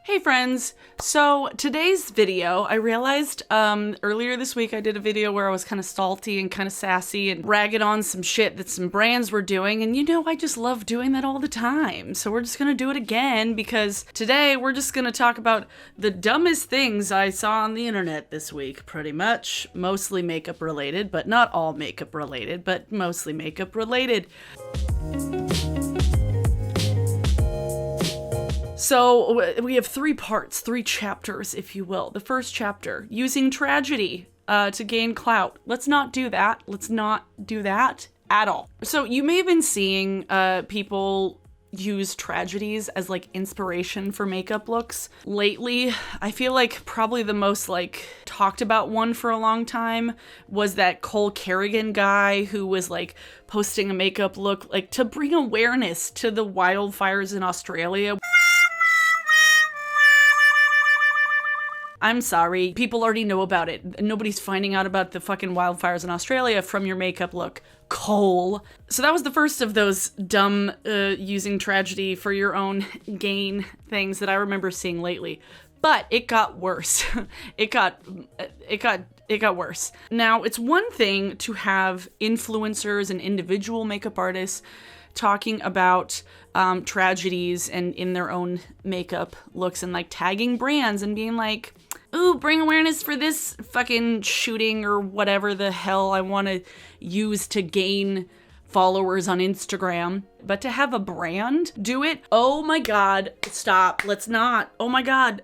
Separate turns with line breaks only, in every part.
Hey friends! So today's video, I realized earlier this week I did a video where I was kind of salty and kind of sassy and ragging on some shit that some brands were doing, and you know I just love doing that all the time. So we're just gonna do it again because today we're just gonna talk about the dumbest things I saw on the internet this week, pretty much. Mostly makeup related, but not all makeup related, but mostly makeup related. So we have three parts, three chapters, if you will. The first chapter, using tragedy to gain clout. Let's not do that. Let's not do that at all. So you may have been seeing people use tragedies as like inspiration for makeup looks. Lately, I feel like probably the most like talked about one for a long time was that Cole Kerrigan guy who was like posting a makeup look like to bring awareness to the wildfires in Australia. I'm sorry, people already know about it. Nobody's finding out about the fucking wildfires in Australia from your makeup look, Cole. So that was the first of those dumb using tragedy for your own gain things that I remember seeing lately. But it got worse. It got worse. Now, it's one thing to have influencers and individual makeup artists talking about tragedies and in their own makeup looks and like tagging brands and being like, ooh, bring awareness for this fucking shooting or whatever the hell I want to use to gain followers on Instagram. But to have a brand do it, oh my God, stop, let's not, oh my God.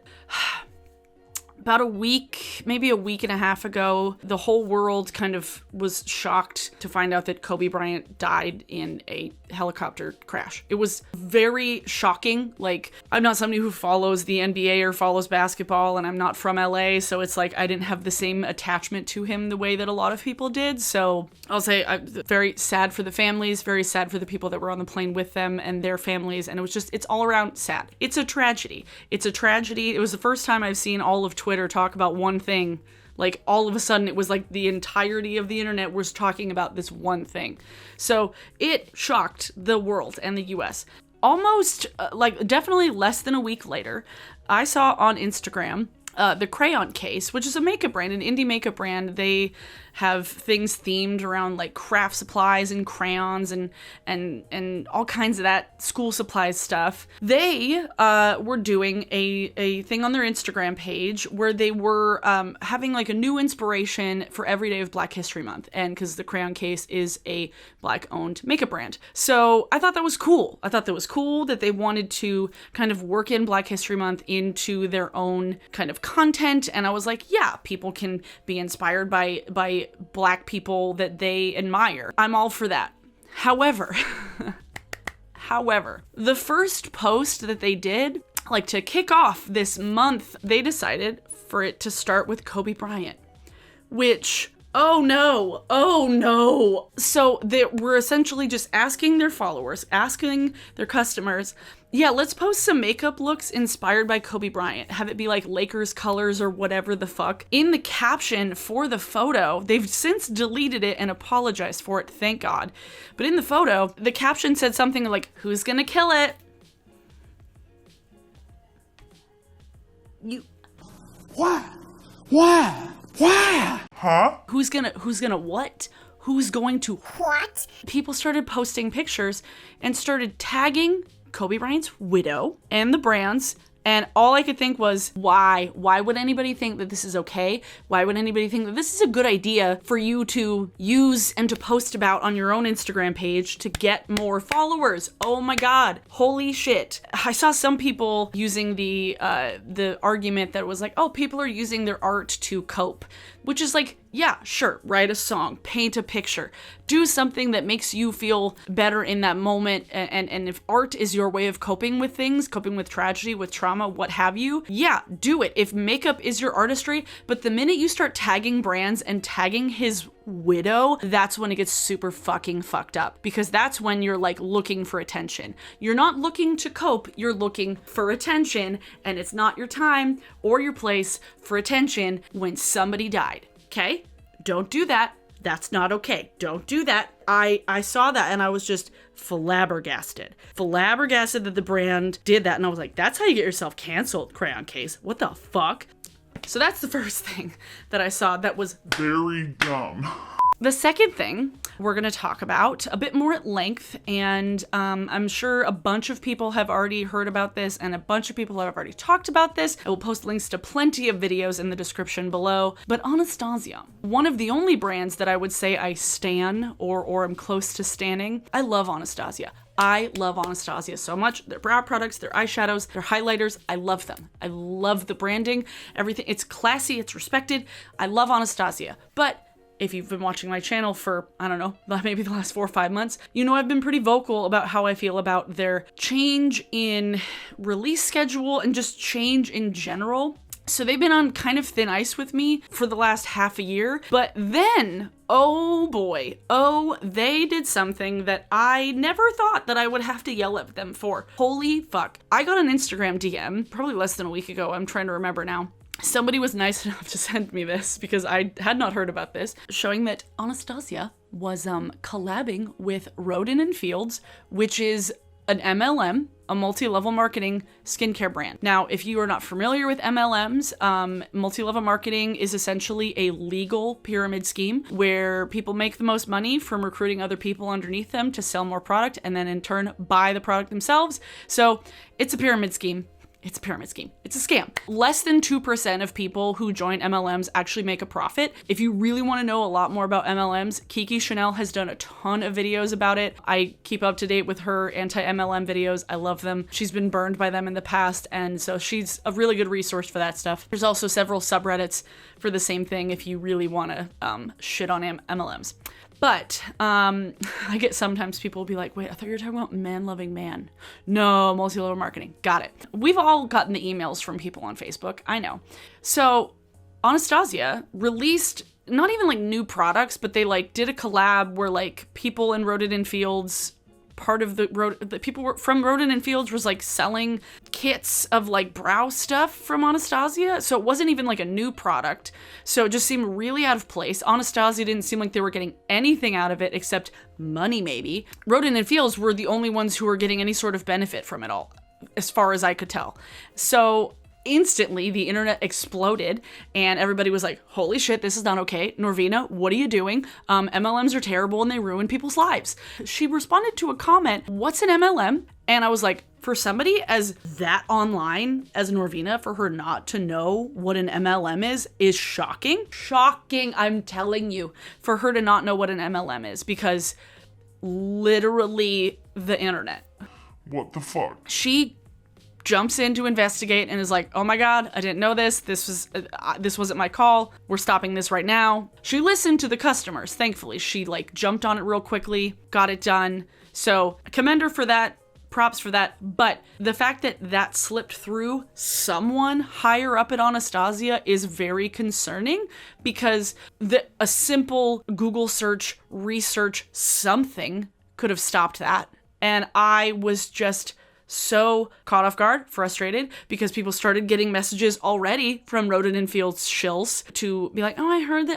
About a week, maybe a week and a half ago, the whole world kind of was shocked to find out that Kobe Bryant died in a helicopter crash. It was very shocking. Like, I'm not somebody who follows the NBA or follows basketball, and I'm not from LA, so it's like I didn't have the same attachment to him the way that a lot of people did. So I'll say I'm very sad for the families, very sad for the people that were on the plane with them and their families, and it was just, it's all around sad. It's a tragedy. It's a tragedy. It was the first time I've seen all of Twitter talk about one thing. Like, all of a sudden it was like the entirety of the internet was talking about this one thing. So it shocked the world and the US. Almost like definitely less than a week later, I saw on Instagram the Crayon Case, which is a makeup brand, an indie makeup brand. They have things themed around like craft supplies and crayons and all kinds of that school supplies stuff. They were doing a thing on their Instagram page where they were having like a new inspiration for every day of Black History Month, and because the Crayon Case is a Black-owned makeup brand. So I thought that was cool. I thought that was cool that they wanted to kind of work in Black History Month into their own kind of content, and I was like, yeah, people can be inspired by Black people that they admire. I'm all for that. However, the first post that they did, like to kick off this month, they decided for it to start with Kobe Bryant, which, oh no. So they were essentially just asking their followers, asking their customers, yeah, let's post some makeup looks inspired by Kobe Bryant. Have it be like Lakers colors or whatever the fuck. In the caption for the photo, they've since deleted it and apologized for it, thank God. But in the photo, the caption said something like, who's gonna kill it? You...
Why? Huh?
Who's gonna what? Who's going to what? People started posting pictures and started tagging Kobe Bryant's widow and the brands, and all I could think was, why? Why would anybody think that this is okay? Why would anybody think that this is a good idea for you to use and to post about on your own Instagram page to get more followers? Oh my God, holy shit. I saw some people using the argument that was like, oh, people are using their art to cope, which is like, yeah, sure, write a song, paint a picture, do something that makes you feel better in that moment. And if art is your way of coping with things, coping with tragedy, with trauma, what have you, yeah, do it. If makeup is your artistry, but the minute you start tagging brands and tagging his widow, that's when it gets super fucking fucked up, because that's when you're like looking for attention. You're not looking to cope, you're looking for attention, and it's not your time or your place for attention when somebody died. Okay? Don't do that. That's not okay. Don't do that. I saw that and I was just flabbergasted that the brand did that. And I was like, that's how you get yourself canceled, Crayon Case. What the fuck? So that's the first thing that I saw that was very dumb. The second thing we're going to talk about a bit more at length, and I'm sure a bunch of people have already heard about this and a bunch of people have already talked about this. I will post links to plenty of videos in the description below. But Anastasia, one of the only brands that I would say I stan or am close to standing. I love Anastasia. I love Anastasia so much. Their brow products, their eyeshadows, their highlighters, I love them. I love the branding, everything. It's classy, it's respected. I love Anastasia. But if you've been watching my channel for, I don't know, maybe the last 4 or 5 months, you know I've been pretty vocal about how I feel about their change in release schedule and just change in general. So they've been on kind of thin ice with me for the last half a year, but then, oh boy, they did something that I never thought that I would have to yell at them for. Holy fuck. I got an Instagram DM probably less than a week ago. I'm trying to remember now. Somebody was nice enough to send me this because I had not heard about this, showing that Anastasia was collabing with Roden & Fields, which is an MLM, a multi-level marketing skincare brand. Now, if you are not familiar with MLMs, multi-level marketing is essentially a legal pyramid scheme where people make the most money from recruiting other people underneath them to sell more product and then in turn buy the product themselves. So it's a pyramid scheme. It's a pyramid scheme. It's a scam. Less than 2% of people who join MLMs actually make a profit. If you really want to know a lot more about MLMs, Kiki Chanel has done a ton of videos about it. I keep up to date with her anti-MLM videos. I love them. She's been burned by them in the past, and so she's a really good resource for that stuff. There's also several subreddits for the same thing if you really want to shit on MLMs. But I get sometimes people will be like, wait, I thought you were talking about man-loving man. No, multi-level marketing. Got it. We've all gotten the emails from people on Facebook. I know. So Anastasia released not even like new products, but they like did a collab where like people in Roden & Fields, part of the people from Roden & Fields was like selling kits of like brow stuff from Anastasia. So it wasn't even like a new product. So it just seemed really out of place. Anastasia didn't seem like they were getting anything out of it except money maybe. Roden & Fields were the only ones who were getting any sort of benefit from it all, as far as I could tell. So instantly the internet exploded and everybody was like, holy shit, this is not okay. Norvina, what are you doing? MLMs are terrible and they ruin people's lives. She responded to a comment, what's an MLM? And I was like, for somebody as that online as Norvina, for her not to know what an MLM is shocking. Shocking, I'm telling you, for her to not know what an MLM is, because literally the internet.
What the fuck?
She jumps in to investigate and is like, oh my god, I didn't know this. This wasn't my call. We're stopping this right now. She listened to the customers, thankfully. She like jumped on it real quickly, got it done. So I commend her for that. Props for that. But the fact that that slipped through someone higher up at Anastasia is very concerning, because a simple Google search, research, something could have stopped that. And I was just so caught off guard, frustrated, because people started getting messages already from Roden & Fields shills to be like, oh,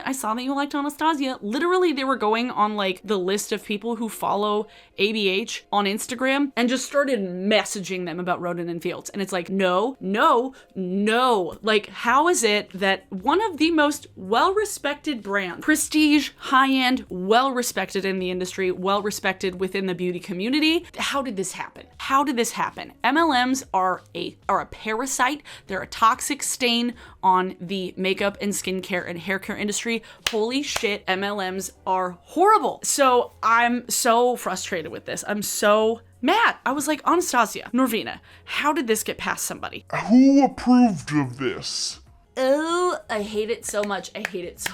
I saw that you liked Anastasia. Literally, they were going on like the list of people who follow ABH on Instagram and just started messaging them about Roden & Fields. And it's like, no. Like, how is it that one of the most well-respected brands, prestige, high-end, well-respected in the industry, well-respected within the beauty community, how did this happen? MLMs are a parasite. They're a toxic stain on the makeup and skincare and hair care industry. Holy shit, MLMs are horrible. So I'm so frustrated with this. I'm so mad. I was like, Anastasia, Norvina, how did this get past somebody?
Who approved of this?
Oh, I hate it so much. I hate it.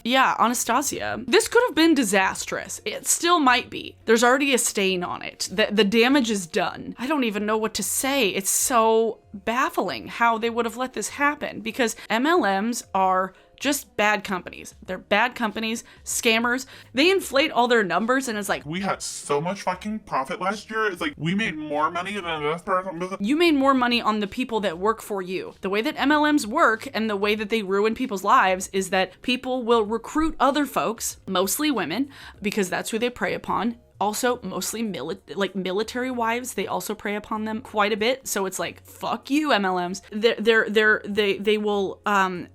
Yeah, Anastasia, this could have been disastrous. It still might be. There's already a stain on it. The damage is done. I don't even know what to say. It's so baffling how they would have let this happen, because MLMs are just bad companies. They're bad companies, scammers. They inflate all their numbers and it's like,
we had so much fucking profit last year. It's like we made more money than this person.
you made more money on the people that work for you. The way that MLMs work and the way that they ruin people's lives is that people will recruit other folks, mostly women, because that's who they prey upon. Also, mostly military wives, they also prey upon them quite a bit. So it's like, fuck you, MLMs. They will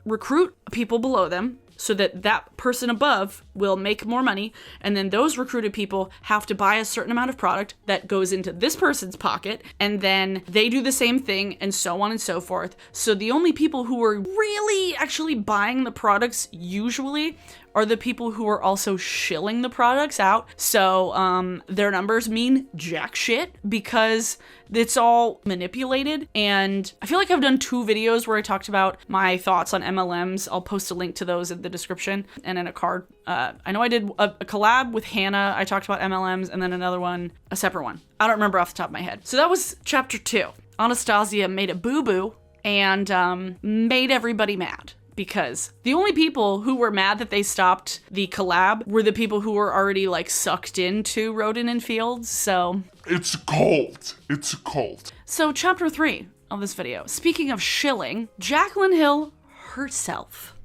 recruit people below them so that that person above will make more money, and then those recruited people have to buy a certain amount of product that goes into this person's pocket, and then they do the same thing, and so on and so forth. So the only people who are really actually buying the products usually are the people who are also shilling the products out. So their numbers mean jack shit because it's all manipulated. And I feel like I've done 2 videos where I talked about my thoughts on MLMs. I'll post a link to those in the description and in a card. I know I did a collab with Hannah. I talked about MLMs, and then another one, a separate one. I don't remember off the top of my head. So that was chapter 2. Anastasia made a boo-boo and made everybody mad. Because the only people who were mad that they stopped the collab were the people who were already like sucked into Rodin and Fields. So
it's a cult. It's a cult.
So chapter 3 of this video. Speaking of shilling, JACLYN HILL herself.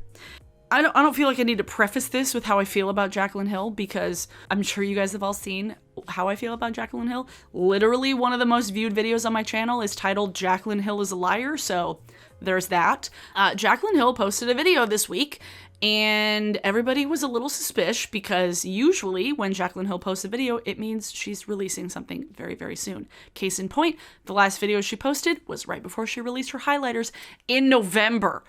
I don't feel like I need to preface this with how I feel about JACLYN HILL because I'm sure you guys have all seen how I feel about JACLYN HILL. Literally one of the most viewed videos on my channel is titled JACLYN HILL is a Liar, so there's that. JACLYN HILL posted a video this week and everybody was a little suspicious because usually when JACLYN HILL posts a video, it means she's releasing something very, very soon. Case in point, the last video she posted was right before she released her highlighters in November.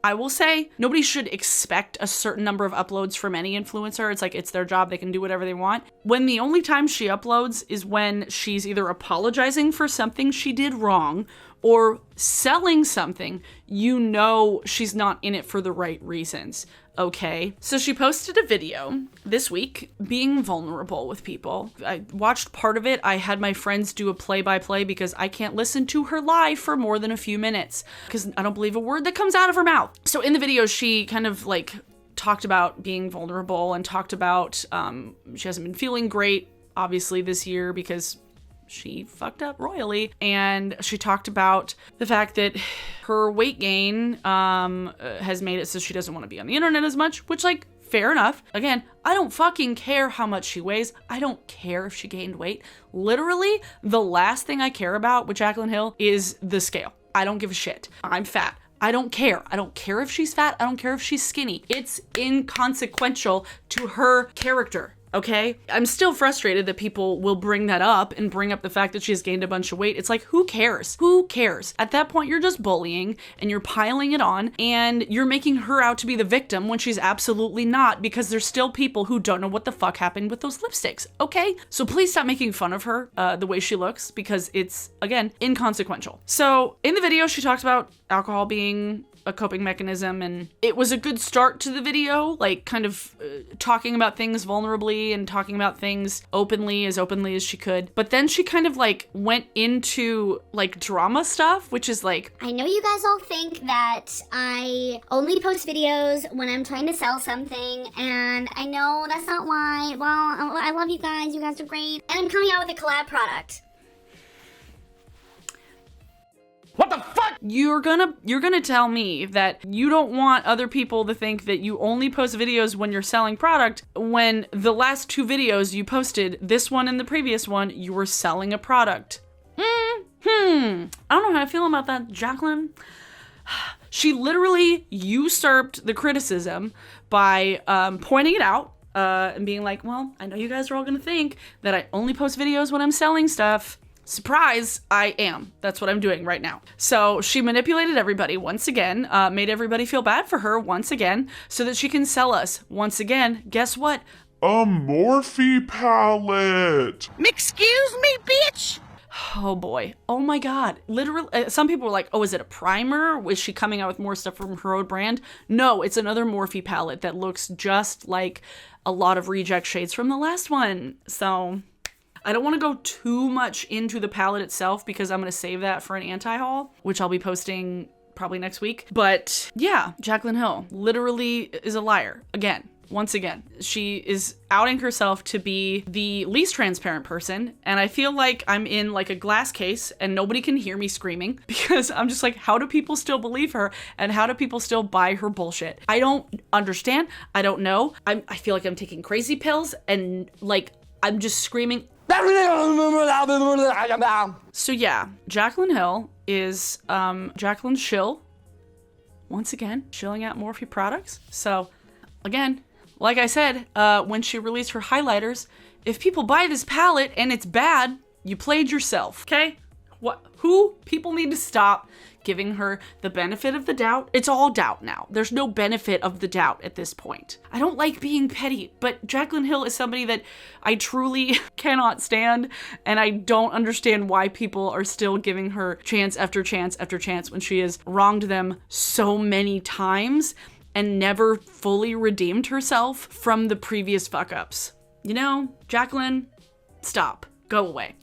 I will say, nobody should expect a certain number of uploads from any influencer. It's like, it's their job. They can do whatever they want. When the only time she uploads is when she's either apologizing for something she did wrong or selling something, you know she's not in it for the right reasons. Okay, so she posted a video this week being vulnerable with people. I watched part of it. I had my friends do a play-by-play because I can't listen to her live for more than a few minutes because I don't believe a word that comes out of her mouth. So in the video, she kind of like talked about being vulnerable and talked about she hasn't been feeling great, obviously, this year because she fucked up royally. And she talked about the fact that her weight gain has made it so she doesn't want to be on the internet as much, which, like, fair enough. Again, I don't fucking care how much she weighs. I don't care if she gained weight. Literally, the last thing I care about with JACLYN HILL is the scale. I don't give a shit. I'm fat. I don't care. I don't care if she's fat. I don't care if she's skinny. It's inconsequential to her character. Okay? I'm still frustrated that people will bring that up and bring up the fact that she's gained a bunch of weight. It's like, who cares? Who cares? At that point, you're just bullying and you're piling it on and you're making her out to be the victim when she's absolutely not, because there's still people who don't know what the fuck happened with those lipsticks. Okay? So please stop making fun of her the way she looks, because it's, again, inconsequential. So in the video, she talks about alcohol being a coping mechanism, and it was a good start to the video, like kind of talking about things vulnerably and talking about things openly as she could. But then she kind of like went into like drama stuff, which is like,
I know you guys all think that I only post videos when I'm trying to sell something, and I know that's not why. Well, I love you guys are great, and I'm coming out with a collab product.
What the fuck? You're gonna tell me that you don't want other people to think that you only post videos when you're selling product, when the last 2 videos you posted, this one and the previous one, you were selling a product. I don't know how I feel about that, JACLYN. She literally usurped the criticism by pointing it out and being like, well, I know you guys are all gonna think that I only post videos when I'm selling stuff. Surprise, I am. That's what I'm doing right now. So she manipulated everybody once again, made everybody feel bad for her once again, so that she can sell us once again. Guess what?
A Morphe palette.
Excuse me, bitch.
Oh boy. Oh my God. Literally, some people were like, oh, is it a primer? Is she coming out with more stuff from her own brand? No, it's another Morphe palette that looks just like a lot of reject shades from the last one. So I don't want to go too much into the palette itself because I'm going to save that for an anti-haul, which I'll be posting probably next week. But yeah, JACLYN HILL literally is a liar. Again, once again, she is outing herself to be the least transparent person. And I feel like I'm in like a glass case and nobody can hear me screaming because I'm just like, how do people still believe her? And how do people still buy her bullshit? I don't understand. I don't know. I feel like I'm taking crazy pills and like, I'm just screaming. So yeah, JACLYN HILL is JACLYN shill. Once again, shilling out Morphe products. So again, like I said, when she released her highlighters, if people buy this palette and it's bad, you played yourself, okay? People need to stop giving her the benefit of the doubt. It's all doubt now. There's no benefit of the doubt at this point. I don't like being petty, but JACLYN HILL is somebody that I truly cannot stand, and I don't understand why people are still giving her chance after chance after chance when she has wronged them so many times and never fully redeemed herself from the previous fuck-ups. You know, JACLYN, stop. Go away.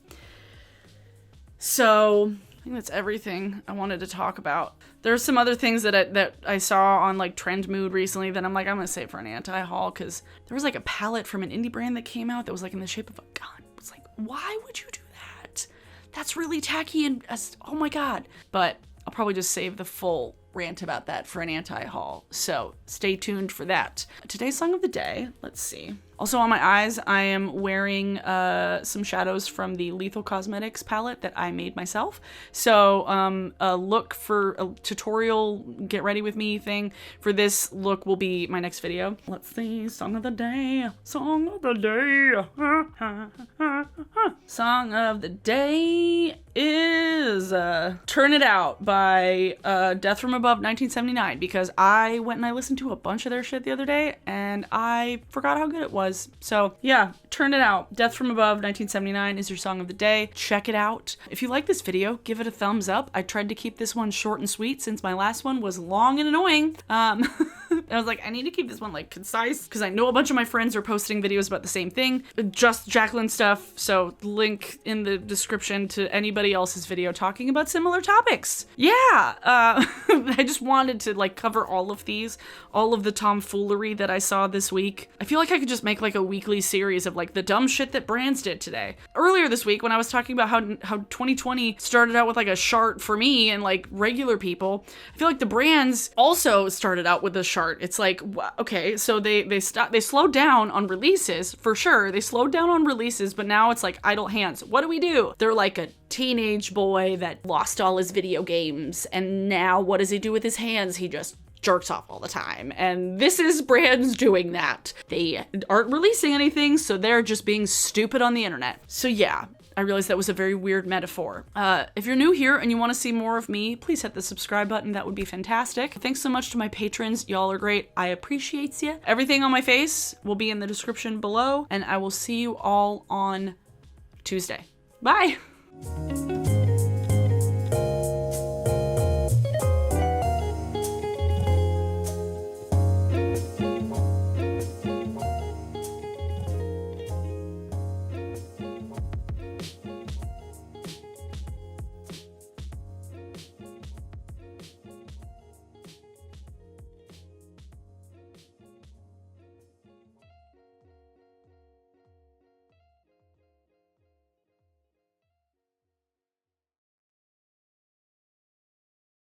So, I think that's everything I wanted to talk about. There's some other things that I saw on like Trend Mood recently that I'm like, I'm gonna save for an anti-haul, because there was like a palette from an indie brand that came out that was like in the shape of a gun. It's like, why would you do that? That's really tacky and, oh my god. But I'll probably just save the full rant about that for an anti-haul, so stay tuned for that. Today's song of the day, let's see. Also on my eyes, I am wearing some shadows from the Lethal Cosmetics palette that I made myself. So look for a tutorial, get ready with me thing for this look will be my next video. Let's see, song of the day, song of the day. Song of the day is Turn It Out by Death From Above 1979, because I went and I listened to a bunch of their shit the other day and I forgot how good it was. So yeah, Turn It Out, Death From Above 1979 is your song of the day. Check it out. If you like this video, give it a thumbs up. I tried to keep this one short and sweet since my last one was long and annoying. I was like, I need to keep this one like concise because I know a bunch of my friends are posting videos about the same thing, just JACLYN stuff. So link in the description to anybody else's video talking about similar topics. Yeah, I just wanted to like cover all of these, all of the tomfoolery that I saw this week. I feel like I could just make like a weekly series of like the dumb shit that brands did today. Earlier this week when I was talking about how 2020 started out with like a chart for me and like regular people, I feel like the brands also started out with a chart. It's like, okay, so they slowed down on releases for sure. They slowed down on releases, but now it's like idle hands. What do? They're like a teenage boy that lost all his video games, and now what does he do with his hands? He just jerks off all the time. And this is brands doing that. They aren't releasing anything, so they're just being stupid on the internet. So yeah, I realized that was a very weird metaphor. If you're new here and you want to see more of me, please hit the subscribe button. That would be fantastic. Thanks so much to my patrons. Y'all are great. I appreciate you. Everything on my face will be in the description below, and I will see you all on Tuesday. Bye!